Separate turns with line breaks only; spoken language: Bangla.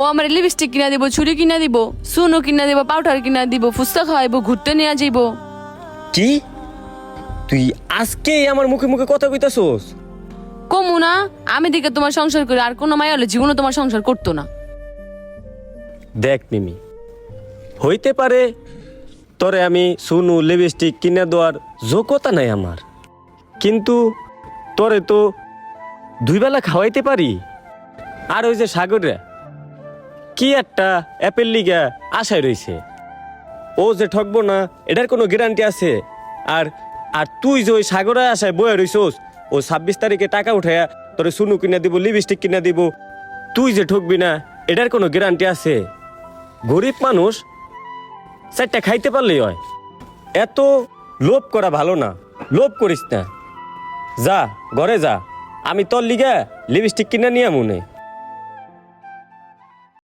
ও আমার লিপস্টিক কিনা দিব, ছুরি কিনা দিব, সুনো কিনা দিব, পাউডার কিনা দিব, ফুচকা খাওয়াইবো, ঘুরতে নিয়ে যাইব।
কি তুই আজকে আমার মুখে মুখে কথা কইতাছস?
কমু না? আমি দেখে তোমার সংসার করে, আর কোনো মায়া হলে জীবনে তোমার সংসার করতো না।
দেখ মিমি, হইতে পারে তোরে আমি সুনু লিপস্টিক কিনে দেওয়ার যোগ্যতা নাই আমার, কিন্তু তোরে তো দুই বেলা খাওয়াইতে পারি। আর ওই যে সাগরে কি একটা অ্যাপেল লিগা আশায় রইছে, ও যে ঠকবো না এটার কোনো গ্যারান্টি আছে? আর আর তুই যে ওই সাগরে আশায় বয়ে রইছস, ও 26 তারিখে টাকা উঠায়া তোরে সুনু কিনা দিব, লিপস্টিক কিনা দিব, তুই যে ঠকবি না এটার কোনো গ্যারান্টি আছে? গরিব মানুষ চারটা খাইতে পারলেই হয়, এত লোভ করা ভালো না, লোভ করিস না। যা ঘরে যা, আমি তোর লিগা লিপস্টিক কিনা নিয়ে মনে